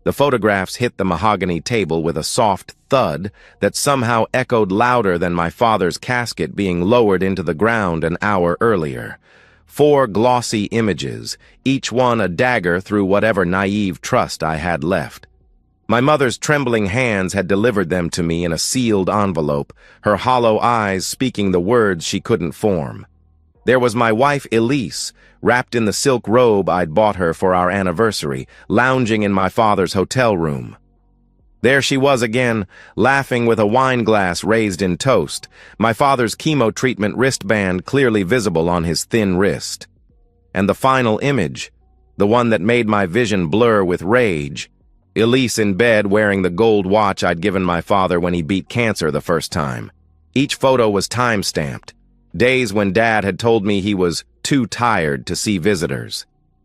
The photographs hit the mahogany table with a soft thud that somehow echoed louder than my father's casket being lowered into the ground an hour earlier. 4 glossy images, each one a dagger through whatever naive trust I had left. My mother's trembling hands had delivered them to me in a sealed envelope, her hollow eyes speaking the words she couldn't form. There was my wife Elise, wrapped in the silk robe I'd bought her for our anniversary, lounging in my father's hotel room. There she was again, laughing with a wine glass raised in toast, my father's chemo treatment wristband clearly visible on his thin wrist. And the final image, the one that made my vision blur with rage, Elise in bed wearing the gold watch I'd given my father when he beat cancer the first time. Each photo was time-stamped, days when Dad had told me he was too tired to see visitors.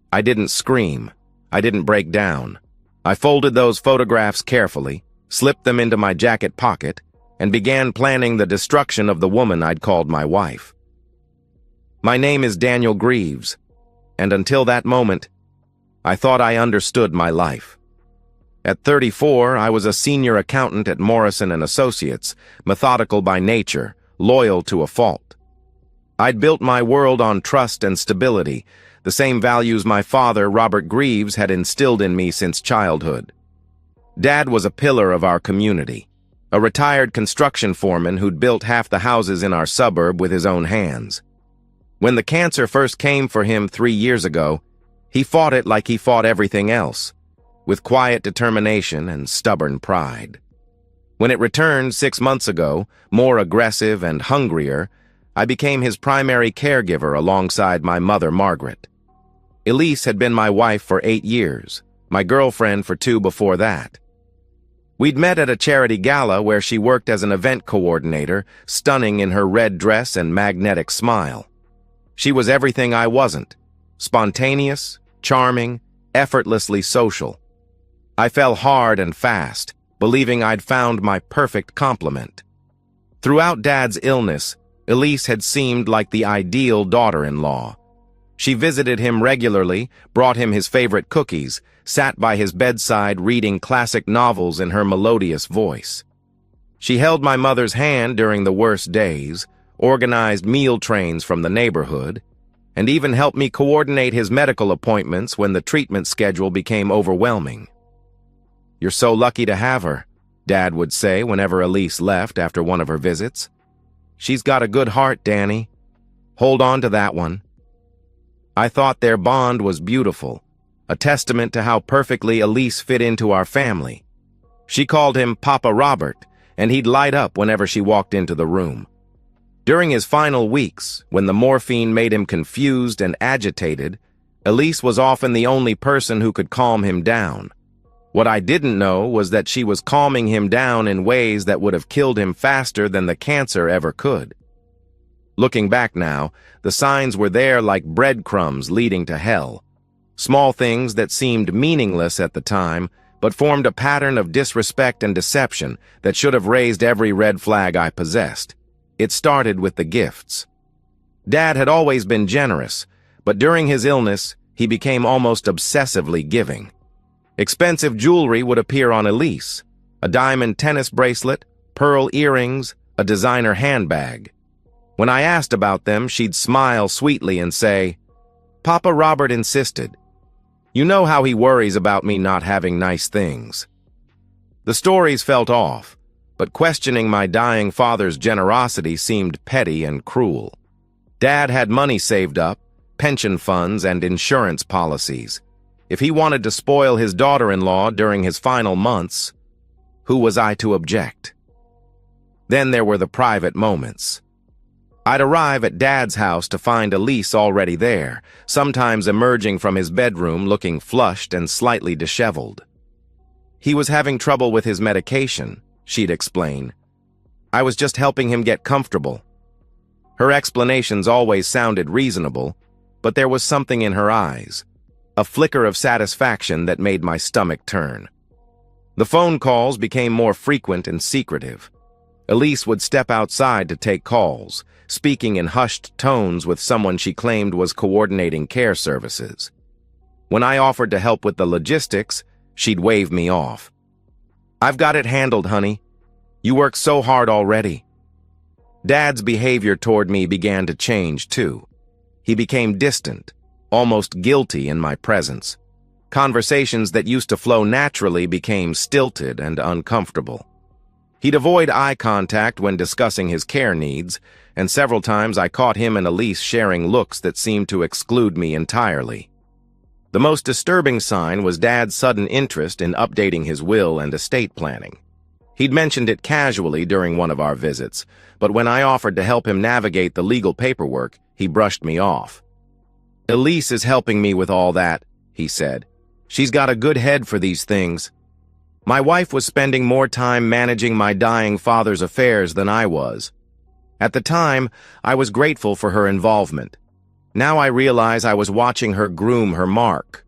I didn't scream. I didn't break down. I folded those photographs carefully, slipped them into my jacket pocket, and began planning the destruction of the woman I'd called my wife. My name is Daniel Greaves, and until that moment, I thought I understood my life. At 34, I was a senior accountant at Morrison & Associates, methodical by nature, loyal to a fault. I'd built my world on trust and stability, the same values my father, Robert Greaves, had instilled in me since childhood. Dad was a pillar of our community, a retired construction foreman who'd built half the houses in our suburb with his own hands. When the cancer first came for him 3 years ago, he fought it like he fought everything else, with quiet determination and stubborn pride. When it returned 6 months ago, more aggressive and hungrier, I became his primary caregiver alongside my mother, Margaret. Elise had been my wife for 8 years, my girlfriend for 2 before that. We'd met at a charity gala where she worked as an event coordinator, stunning in her red dress and magnetic smile. She was everything I wasn't: spontaneous, charming, effortlessly social. I fell hard and fast, believing I'd found my perfect complement. Throughout Dad's illness, Elise had seemed like the ideal daughter-in-law. She visited him regularly, brought him his favorite cookies, sat by his bedside reading classic novels in her melodious voice. She held my mother's hand during the worst days, organized meal trains from the neighborhood, and even helped me coordinate his medical appointments when the treatment schedule became overwhelming. "You're so lucky to have her," Dad would say whenever Elise left after one of her visits. "She's got a good heart, Danny. Hold on to that one." I thought their bond was beautiful, a testament to how perfectly Elise fit into our family. She called him Papa Robert, and he'd light up whenever she walked into the room. During his final weeks, when the morphine made him confused and agitated, Elise was often the only person who could calm him down. What I didn't know was that she was calming him down in ways that would have killed him faster than the cancer ever could. Looking back now, the signs were there like breadcrumbs leading to hell. Small things that seemed meaningless at the time, but formed a pattern of disrespect and deception that should have raised every red flag I possessed. It started with the gifts. Dad had always been generous, but during his illness, he became almost obsessively giving. Expensive jewelry would appear on Elise: a diamond tennis bracelet, pearl earrings, a designer handbag. When I asked about them, she'd smile sweetly and say, "Papa Robert insisted. You know how he worries about me not having nice things." The stories felt off, but questioning my dying father's generosity seemed petty and cruel. Dad had money saved up, pension funds and insurance policies. If he wanted to spoil his daughter-in-law during his final months, who was I to object? Then there were the private moments. I'd arrive at Dad's house to find Elise already there, sometimes emerging from his bedroom looking flushed and slightly disheveled. He was having trouble with his medication, she'd explain. I was just helping him get comfortable. Her explanations always sounded reasonable, but there was something in her eyes, a flicker of satisfaction that made my stomach turn. The phone calls became more frequent and secretive. Elise would step outside to take calls, speaking in hushed tones with someone she claimed was coordinating care services. When I offered to help with the logistics, She'd wave me off. "I've got it handled, honey. You work so hard already." Dad's behavior toward me began to change, too. He became distant, almost guilty in my presence. Conversations that used to flow naturally became stilted and uncomfortable. He'd avoid eye contact when discussing his care needs, and several times I caught him and Elise sharing looks that seemed to exclude me entirely. The most disturbing sign was Dad's sudden interest in updating his will and estate planning. He'd mentioned it casually during one of our visits, but when I offered to help him navigate the legal paperwork, he brushed me off. "Elise is helping me with all that," he said. "She's got a good head for these things." My wife was spending more time managing my dying father's affairs than I was. At the time, I was grateful for her involvement. Now I realize I was watching her groom her mark.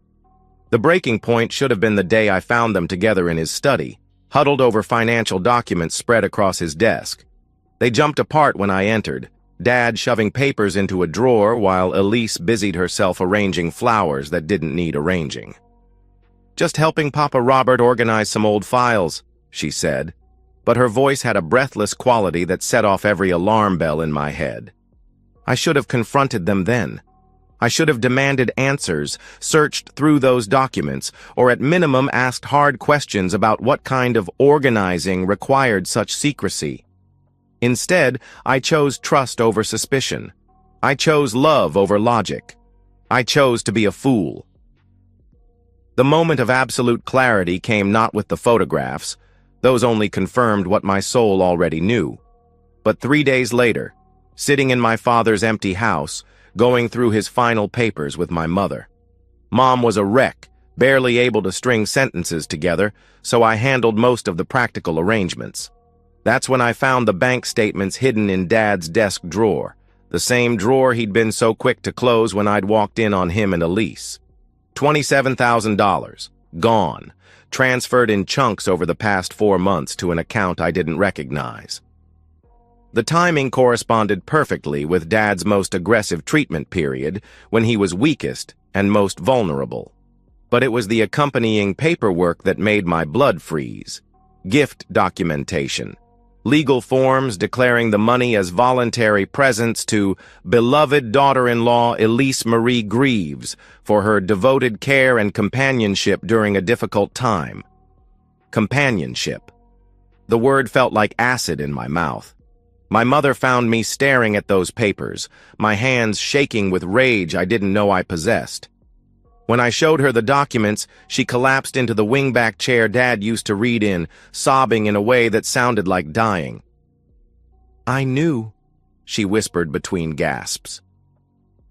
The breaking point should have been the day I found them together in his study, huddled over financial documents spread across his desk. They jumped apart when I entered, Dad shoving papers into a drawer while Elise busied herself arranging flowers that didn't need arranging. "Just helping Papa Robert organize some old files," she said, but her voice had a breathless quality that set off every alarm bell in my head. I should have confronted them then. I should have demanded answers, searched through those documents, or at minimum asked hard questions about what kind of organizing required such secrecy. Instead, I chose trust over suspicion. I chose love over logic. I chose to be a fool. The moment of absolute clarity came not with the photographs. Those only confirmed what my soul already knew. But 3 days later, sitting in my father's empty house, going through his final papers with my mother. Mom was a wreck, barely able to string sentences together, so I handled most of the practical arrangements. That's when I found the bank statements hidden in Dad's desk drawer, the same drawer he'd been so quick to close when I'd walked in on him and Elise. $27,000, gone, transferred in chunks over the past 4 months to an account I didn't recognize. The timing corresponded perfectly with Dad's most aggressive treatment period, when he was weakest and most vulnerable. But it was the accompanying paperwork that made my blood freeze. Gift documentation. Legal forms declaring the money as voluntary presents to beloved daughter-in-law Elise Marie Greaves for her devoted care and companionship during a difficult time. Companionship. The word felt like acid in my mouth. My mother found me staring at those papers, my hands shaking with rage I didn't know I possessed. When I showed her the documents, she collapsed into the wingback chair Dad used to read in, sobbing in a way that sounded like dying. "I knew," she whispered between gasps.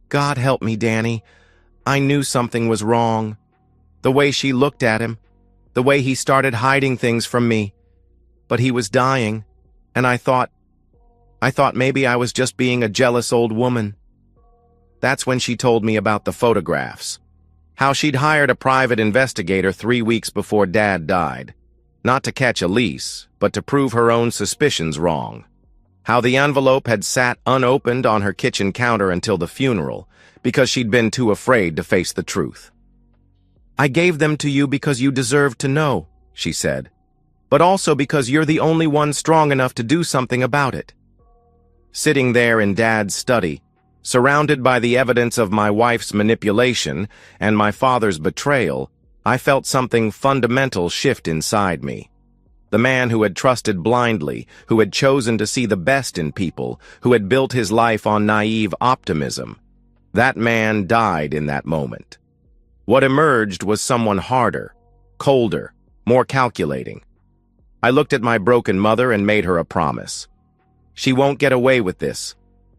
"God help me, Danny. I knew something was wrong. The way she looked at him, the way he started hiding things from me. But he was dying, and I thought maybe I was just being a jealous old woman." That's when she told me about the photographs. How she'd hired a private investigator 3 weeks before Dad died. Not to catch Elise, but to prove her own suspicions wrong. How the envelope had sat unopened on her kitchen counter until the funeral, because she'd been too afraid to face the truth. "I gave them to you because you deserved to know," she said, "but also because you're the only one strong enough to do something about it." Sitting there in Dad's study, surrounded by the evidence of my wife's manipulation and my father's betrayal, I felt something fundamental shift inside me. The man who had trusted blindly, who had chosen to see the best in people, who had built his life on naive optimism. That man died in that moment. What emerged was someone harder, colder, more calculating. I looked at my broken mother and made her a promise. She won't get away with this.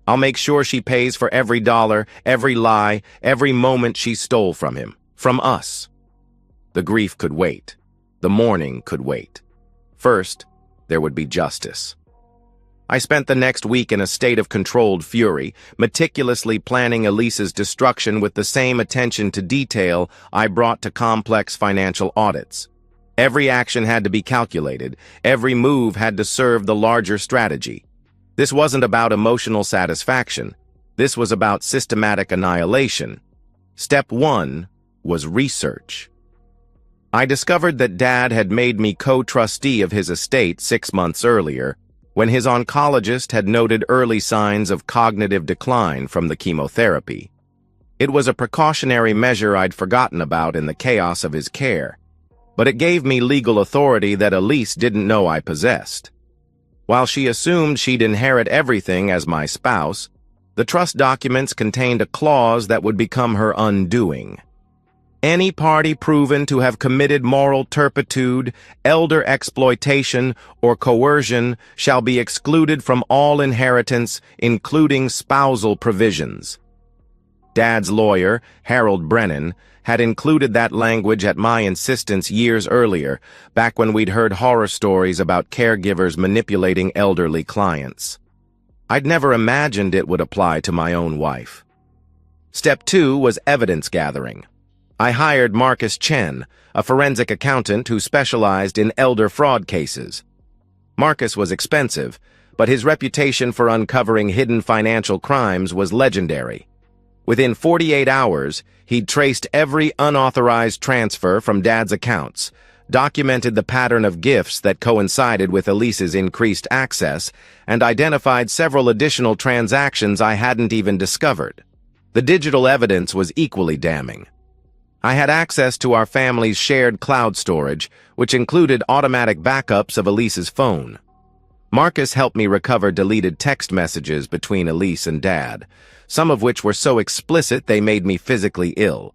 I'll make sure she pays for every dollar, every lie, every moment she stole from him, from us. The grief could wait. The mourning could wait. First, there would be justice. I spent the next week in a state of controlled fury, meticulously planning Elise's destruction with the same attention to detail I brought to complex financial audits. Every action had to be calculated. Every move had to serve the larger strategy. This wasn't about emotional satisfaction. This was about systematic annihilation. Step 1 was research. I discovered that Dad had made me co-trustee of his estate 6 months earlier, when his oncologist had noted early signs of cognitive decline from the chemotherapy. It was a precautionary measure I'd forgotten about in the chaos of his care, but it gave me legal authority that Elise didn't know I possessed. While she assumed she'd inherit everything as my spouse, the trust documents contained a clause that would become her undoing. Any party proven to have committed moral turpitude, elder exploitation, or coercion shall be excluded from all inheritance, including spousal provisions. Dad's lawyer, Harold Brennan, had included that language at my insistence years earlier, back when we'd heard horror stories about caregivers manipulating elderly clients. I'd never imagined it would apply to my own wife. Step 2 was evidence gathering. I hired Marcus Chen, a forensic accountant who specialized in elder fraud cases. Marcus was expensive, but his reputation for uncovering hidden financial crimes was legendary. Within 48 hours, he'd traced every unauthorized transfer from Dad's accounts, documented the pattern of gifts that coincided with Elise's increased access, and identified several additional transactions I hadn't even discovered. The digital evidence was equally damning. I had access to our family's shared cloud storage, which included automatic backups of Elise's phone. Marcus helped me recover deleted text messages between Elise and Dad, some of which were so explicit they made me physically ill.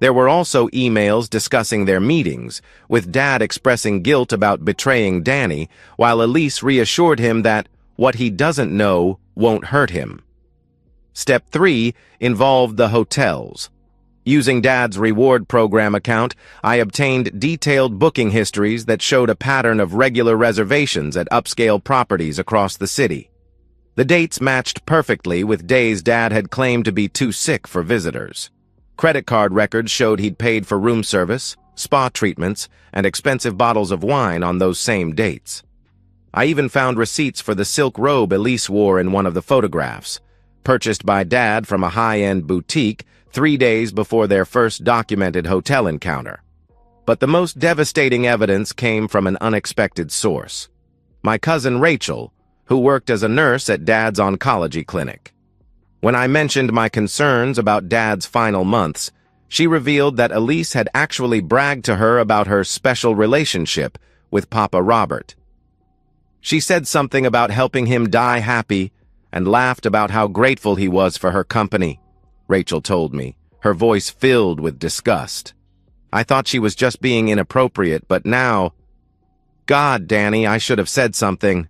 There were also emails discussing their meetings, with Dad expressing guilt about betraying Danny, while Elise reassured him that what he doesn't know won't hurt him. Step 3 involved the hotels. Using Dad's reward program account, I obtained detailed booking histories that showed a pattern of regular reservations at upscale properties across the city. The dates matched perfectly with days Dad had claimed to be too sick for visitors. Credit card records showed he'd paid for room service, spa treatments, and expensive bottles of wine on those same dates. I even found receipts for the silk robe Elise wore in one of the photographs, purchased by Dad from a high-end boutique 3 days before their first documented hotel encounter. But the most devastating evidence came from an unexpected source. My cousin Rachel, who worked as a nurse at Dad's oncology clinic. When I mentioned my concerns about Dad's final months, she revealed that Elise had actually bragged to her about her special relationship with Papa Robert. She said something about helping him die happy and laughed about how grateful he was for her company. Rachel told me, her voice filled with disgust. I thought she was just being inappropriate, but now... God, Danny, I should have said something.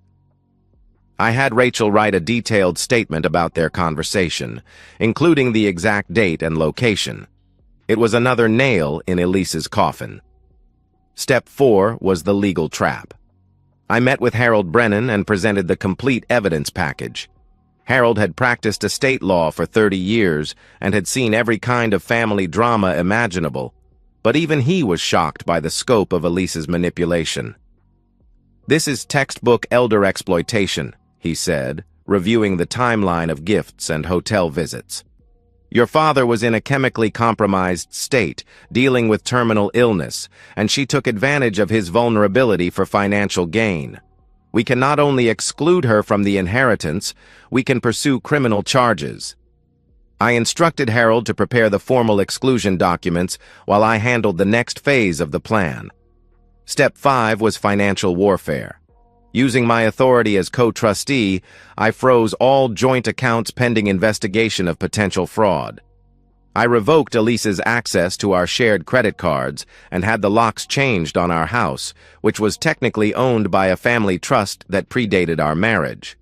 I had Rachel write a detailed statement about their conversation, including the exact date and location. It was another nail in Elise's coffin. Step 4 was the legal trap. I met with Harold Brennan and presented the complete evidence package. Harold had practiced estate law for 30 years and had seen every kind of family drama imaginable, but even he was shocked by the scope of Elise's manipulation. "This is textbook elder exploitation," he said, reviewing the timeline of gifts and hotel visits. "Your father was in a chemically compromised state, dealing with terminal illness, and she took advantage of his vulnerability for financial gain. We can not only exclude her from the inheritance, we can pursue criminal charges." I instructed Harold to prepare the formal exclusion documents while I handled the next phase of the plan. Step 5 was financial warfare. Using my authority as co-trustee, I froze all joint accounts pending investigation of potential fraud. I revoked Elise's access to our shared credit cards and had the locks changed on our house, which was technically owned by a family trust that predated our marriage.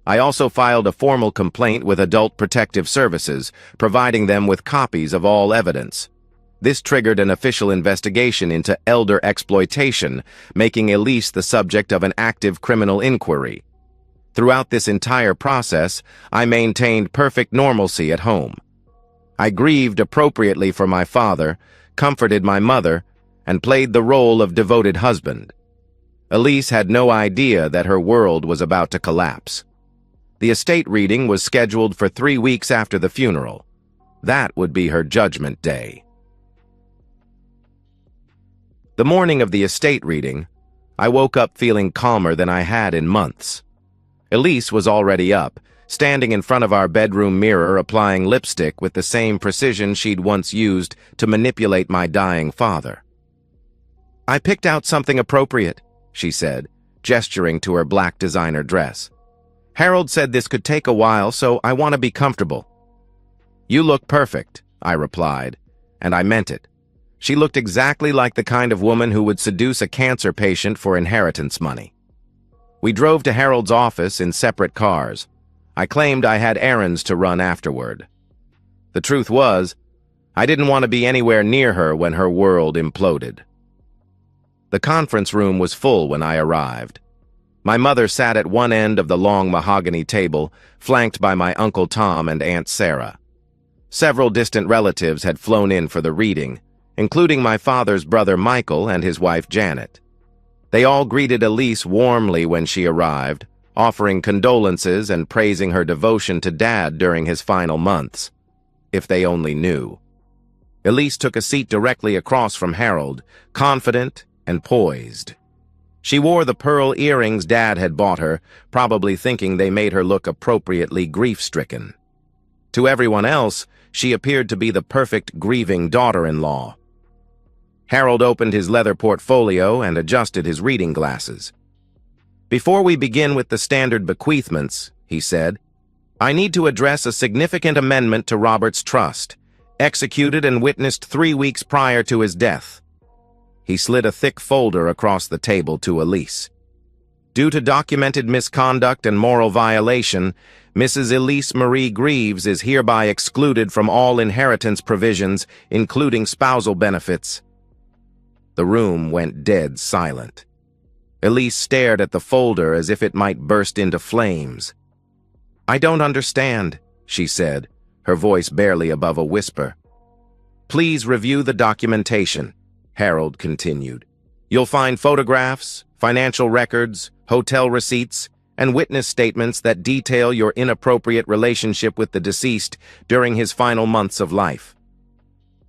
I also filed a formal complaint with Adult Protective Services, providing them with copies of all evidence. This triggered an official investigation into elder exploitation, making Elise the subject of an active criminal inquiry. Throughout this entire process, I maintained perfect normalcy at home. I grieved appropriately for my father, comforted my mother, and played the role of devoted husband. Elise had no idea that her world was about to collapse. The estate reading was scheduled for 3 weeks after the funeral. That would be her judgment day. The morning of the estate reading, I woke up feeling calmer than I had in months. Elise was already up, standing in front of our bedroom mirror applying lipstick with the same precision she'd once used to manipulate my dying father. "I picked out something appropriate," she said, gesturing to her black designer dress. "Harold said this could take a while, so I want to be comfortable." "You look perfect," I replied, and I meant it. She looked exactly like the kind of woman who would seduce a cancer patient for inheritance money. We drove to Harold's office in separate cars. I claimed I had errands to run afterward. The truth was, I didn't want to be anywhere near her when her world imploded. The conference room was full when I arrived. My mother sat at one end of the long mahogany table, flanked by my Uncle Tom and Aunt Sarah. Several distant relatives had flown in for the reading, including my father's brother Michael and his wife Janet. They all greeted Elise warmly when she arrived, offering condolences and praising her devotion to Dad during his final months. If they only knew. Elise took a seat directly across from Harold, confident and poised. She wore the pearl earrings Dad had bought her, probably thinking they made her look appropriately grief-stricken. To everyone else, she appeared to be the perfect grieving daughter-in-law. Harold opened his leather portfolio and adjusted his reading glasses. "Before we begin with the standard bequeathments," he said, "I need to address a significant amendment to Robert's trust, executed and witnessed 3 weeks prior to his death." He slid a thick folder across the table to Elise. "Due to documented misconduct and moral violation, Mrs. Elise Marie Greaves is hereby excluded from all inheritance provisions, including spousal benefits." The room went dead silent. Elise stared at the folder as if it might burst into flames. "I don't understand," she said, her voice barely above a whisper. "Please review the documentation," Harold continued. "You'll find photographs, financial records, hotel receipts, and witness statements that detail your inappropriate relationship with the deceased during his final months of life."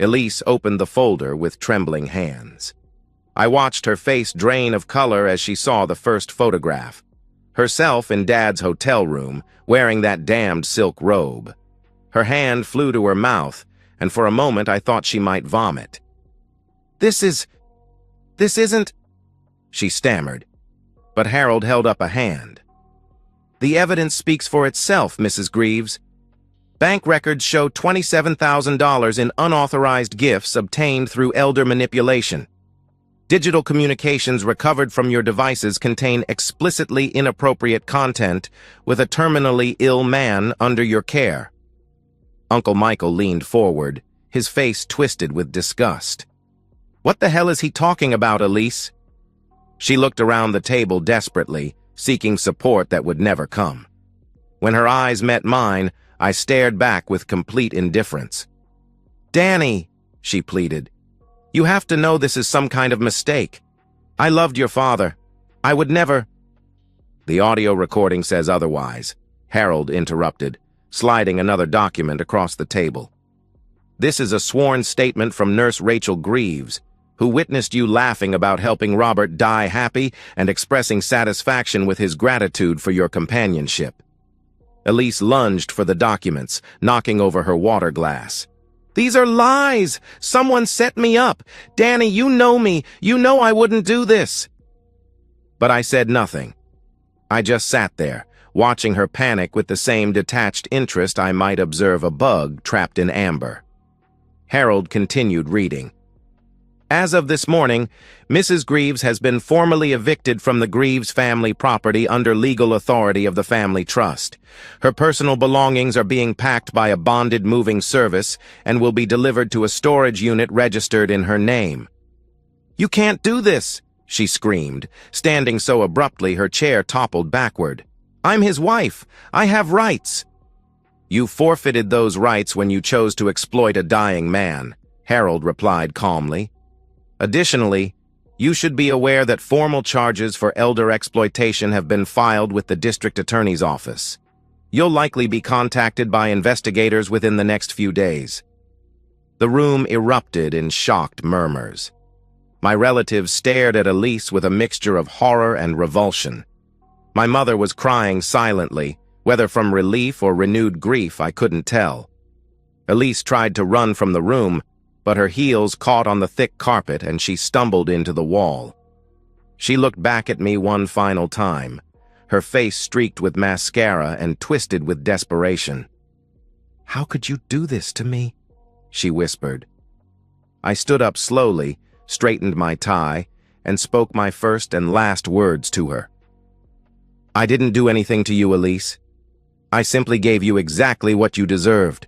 Elise opened the folder with trembling hands. I watched her face drain of color as she saw the first photograph. Herself in Dad's hotel room, wearing that damned silk robe. Her hand flew to her mouth, and for a moment I thought she might vomit. This isn't," she stammered, but Harold held up a hand. "The evidence speaks for itself, Mrs. Greaves. Bank records show $27,000 in unauthorized gifts obtained through elder manipulation. Digital communications recovered from your devices contain explicitly inappropriate content with a terminally ill man under your care." Uncle Michael leaned forward, his face twisted with disgust. "What the hell is he talking about, Elise?" She looked around the table desperately, seeking support that would never come. When her eyes met mine, I stared back with complete indifference. "Danny," she pleaded, "you have to know this is some kind of mistake. I loved your father. I would never—" "The audio recording says otherwise," Harold interrupted, sliding another document across the table. "This is a sworn statement from Nurse Rachel Greaves, who witnessed you laughing about helping Robert die happy and expressing satisfaction with his gratitude for your companionship." Elise lunged for the documents, knocking over her water glass. "These are lies! Someone set me up! Danny, you know me! You know I wouldn't do this!" But I said nothing. I just sat there, watching her panic with the same detached interest I might observe a bug trapped in amber. Harold continued reading. "As of this morning, Mrs. Greaves has been formally evicted from the Greaves family property under legal authority of the family trust. Her personal belongings are being packed by a bonded moving service and will be delivered to a storage unit registered in her name." "You can't do this!" she screamed, standing so abruptly her chair toppled backward. "I'm his wife. I have rights." "You forfeited those rights when you chose to exploit a dying man," Harold replied calmly. "Additionally, you should be aware that formal charges for elder exploitation have been filed with the district attorney's office. You'll likely be contacted by investigators within the next few days." The room erupted in shocked murmurs. My relatives stared at Elise with a mixture of horror and revulsion. My mother was crying silently, whether from relief or renewed grief I couldn't tell. Elise tried to run from the room, but her heels caught on the thick carpet and she stumbled into the wall. She looked back at me one final time, her face streaked with mascara and twisted with desperation. "How could you do this to me?" she whispered. I stood up slowly, straightened my tie, and spoke my first and last words to her. "I didn't do anything to you, Elise. I simply gave you exactly what you deserved."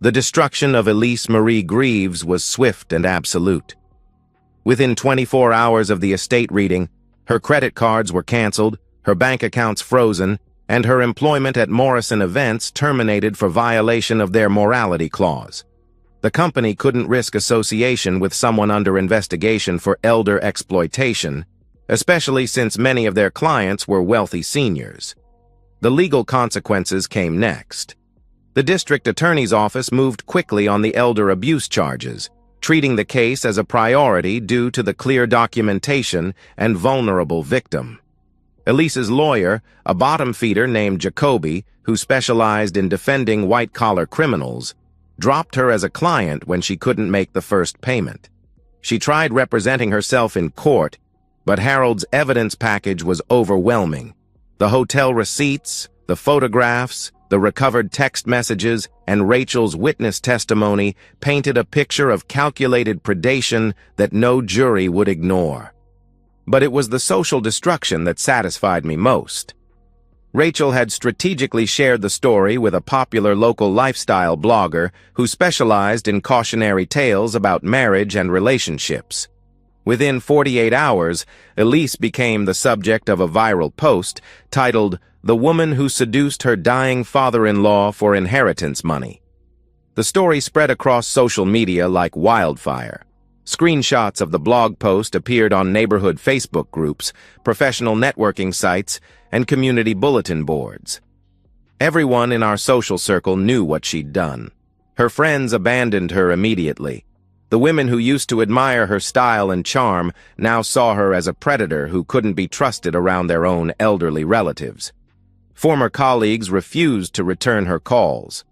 The destruction of Elise Marie Greaves was swift and absolute. Within 24 hours of the estate reading, her credit cards were canceled, her bank accounts frozen, and her employment at Morrison Events terminated for violation of their morality clause. The company couldn't risk association with someone under investigation for elder exploitation, especially since many of their clients were wealthy seniors. The legal consequences came next. The district attorney's office moved quickly on the elder abuse charges, treating the case as a priority due to the clear documentation and vulnerable victim. Elise's lawyer, a bottom feeder named Jacoby, who specialized in defending white-collar criminals, dropped her as a client when she couldn't make the first payment. She tried representing herself in court, but Harold's evidence package was overwhelming. The hotel receipts, the photographs, the recovered text messages, and Rachel's witness testimony painted a picture of calculated predation that no jury would ignore. But it was the social destruction that satisfied me most. Rachel had strategically shared the story with a popular local lifestyle blogger who specialized in cautionary tales about marriage and relationships. Within 48 hours, Elise became the subject of a viral post titled, "The Woman Who Seduced Her Dying Father-in-Law for Inheritance Money." The story spread across social media like wildfire. Screenshots of the blog post appeared on neighborhood Facebook groups, professional networking sites, and community bulletin boards. Everyone in our social circle knew what she'd done. Her friends abandoned her immediately. The women who used to admire her style and charm now saw her as a predator who couldn't be trusted around their own elderly relatives. Former colleagues refused to return her calls.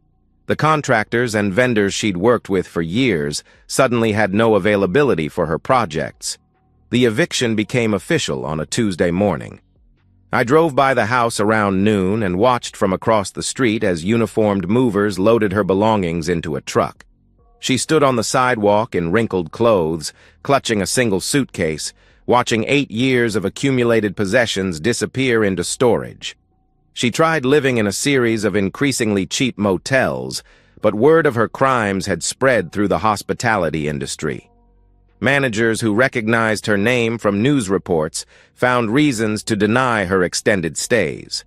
The contractors and vendors she'd worked with for years suddenly had no availability for her projects. The eviction became official on a Tuesday morning. I drove by the house around noon and watched from across the street as uniformed movers loaded her belongings into a truck. She stood on the sidewalk in wrinkled clothes, clutching a single suitcase, watching 8 years of accumulated possessions disappear into storage. She tried living in a series of increasingly cheap motels, but word of her crimes had spread through the hospitality industry. Managers who recognized her name from news reports found reasons to deny her extended stays.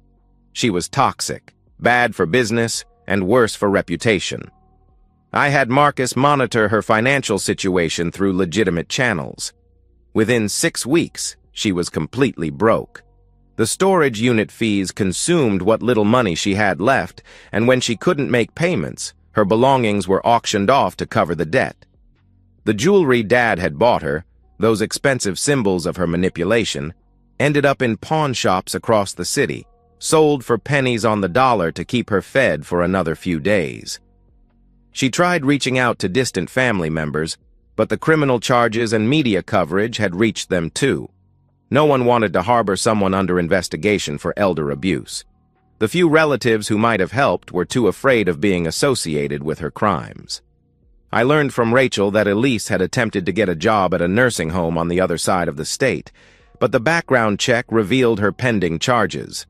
She was toxic, bad for business, and worse for reputation. I had Marcus monitor her financial situation through legitimate channels. Within 6 weeks, she was completely broke. The storage unit fees consumed what little money she had left, and when she couldn't make payments, her belongings were auctioned off to cover the debt. The jewelry Dad had bought her, those expensive symbols of her manipulation, ended up in pawn shops across the city, sold for pennies on the dollar to keep her fed for another few days. She tried reaching out to distant family members, but the criminal charges and media coverage had reached them too. No one wanted to harbor someone under investigation for elder abuse. The few relatives who might have helped were too afraid of being associated with her crimes. I learned from Rachel that Elise had attempted to get a job at a nursing home on the other side of the state, but the background check revealed her pending charges.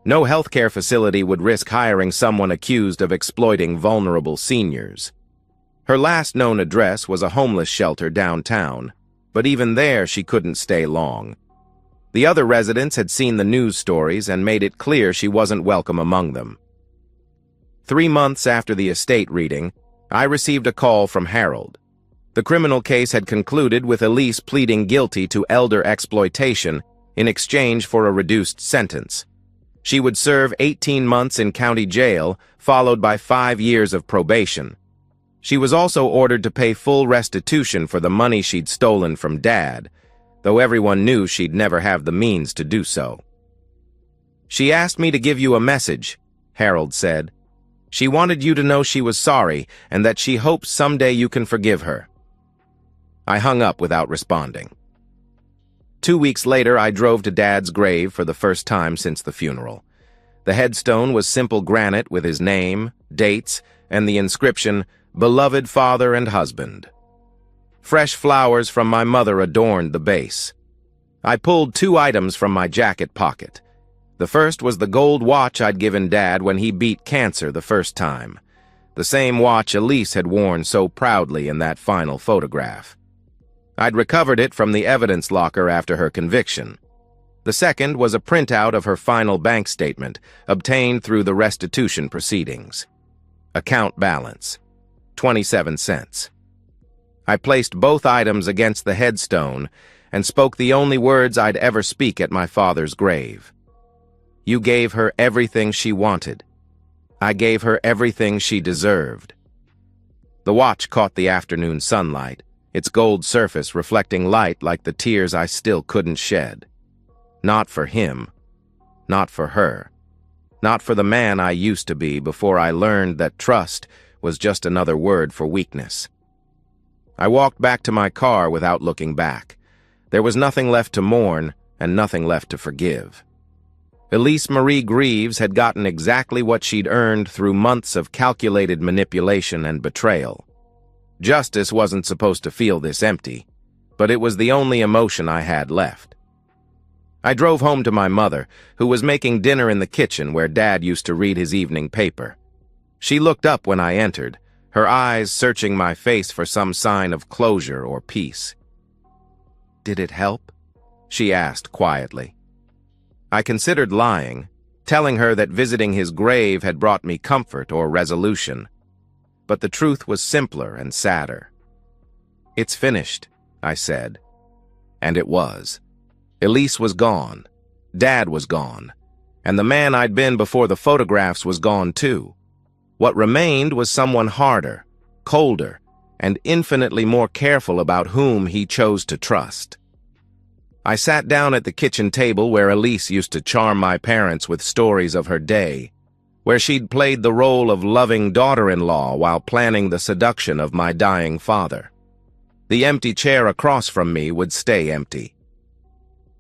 No healthcare facility would risk hiring someone accused of exploiting vulnerable seniors. Her last known address was a homeless shelter downtown, but even there she couldn't stay long. The other residents had seen the news stories and made it clear she wasn't welcome among them. 3 months after the estate reading, I received a call from Harold. The criminal case had concluded with Elise pleading guilty to elder exploitation in exchange for a reduced sentence. She would serve 18 months in county jail, followed by 5 years of probation. She was also ordered to pay full restitution for the money she'd stolen from Dad, though everyone knew she'd never have the means to do so. "She asked me to give you a message," Harold said. "She wanted you to know she was sorry and that she hopes someday you can forgive her." I hung up without responding. 2 weeks later, I drove to Dad's grave for the first time since the funeral. The headstone was simple granite with his name, dates, and the inscription, "Beloved Father and Husband." Fresh flowers from my mother adorned the base. I pulled 2 items from my jacket pocket. The first was the gold watch I'd given Dad when he beat cancer the first time. The same watch Elise had worn so proudly in that final photograph. I'd recovered it from the evidence locker after her conviction. The second was a printout of her final bank statement, obtained through the restitution proceedings. Account balance, 27 cents. I placed both items against the headstone and spoke the only words I'd ever speak at my father's grave. "You gave her everything she wanted. I gave her everything she deserved." The watch caught the afternoon sunlight, its gold surface reflecting light like the tears I still couldn't shed. Not for him. Not for her. Not for the man I used to be before I learned that trust was just another word for weakness. I walked back to my car without looking back. There was nothing left to mourn and nothing left to forgive. Elise Marie Greaves had gotten exactly what she'd earned through months of calculated manipulation and betrayal. Justice wasn't supposed to feel this empty, but it was the only emotion I had left. I drove home to my mother, who was making dinner in the kitchen where Dad used to read his evening paper. She looked up when I entered, her eyes searching my face for some sign of closure or peace. "Did it help?" she asked quietly. I considered lying, telling her that visiting his grave had brought me comfort or resolution. But the truth was simpler and sadder. "It's finished," I said. And it was. Elise was gone. Dad was gone. And the man I'd been before the photographs was gone too. What remained was someone harder, colder, and infinitely more careful about whom he chose to trust. I sat down at the kitchen table where Elise used to charm my parents with stories of her day, where she'd played the role of loving daughter-in-law while planning the seduction of my dying father. The empty chair across from me would stay empty.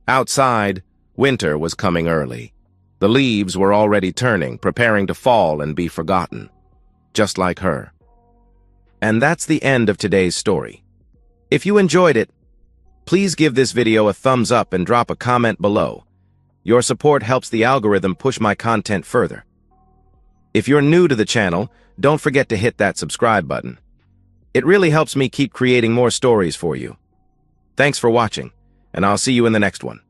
Outside, winter was coming early. The leaves were already turning, preparing to fall and be forgotten, just like her. And that's the end of today's story. If you enjoyed it, please give this video a thumbs up and drop a comment below. Your support helps the algorithm push my content further. If you're new to the channel, don't forget to hit that subscribe button. It really helps me keep creating more stories for you. Thanks for watching, and I'll see you in the next one.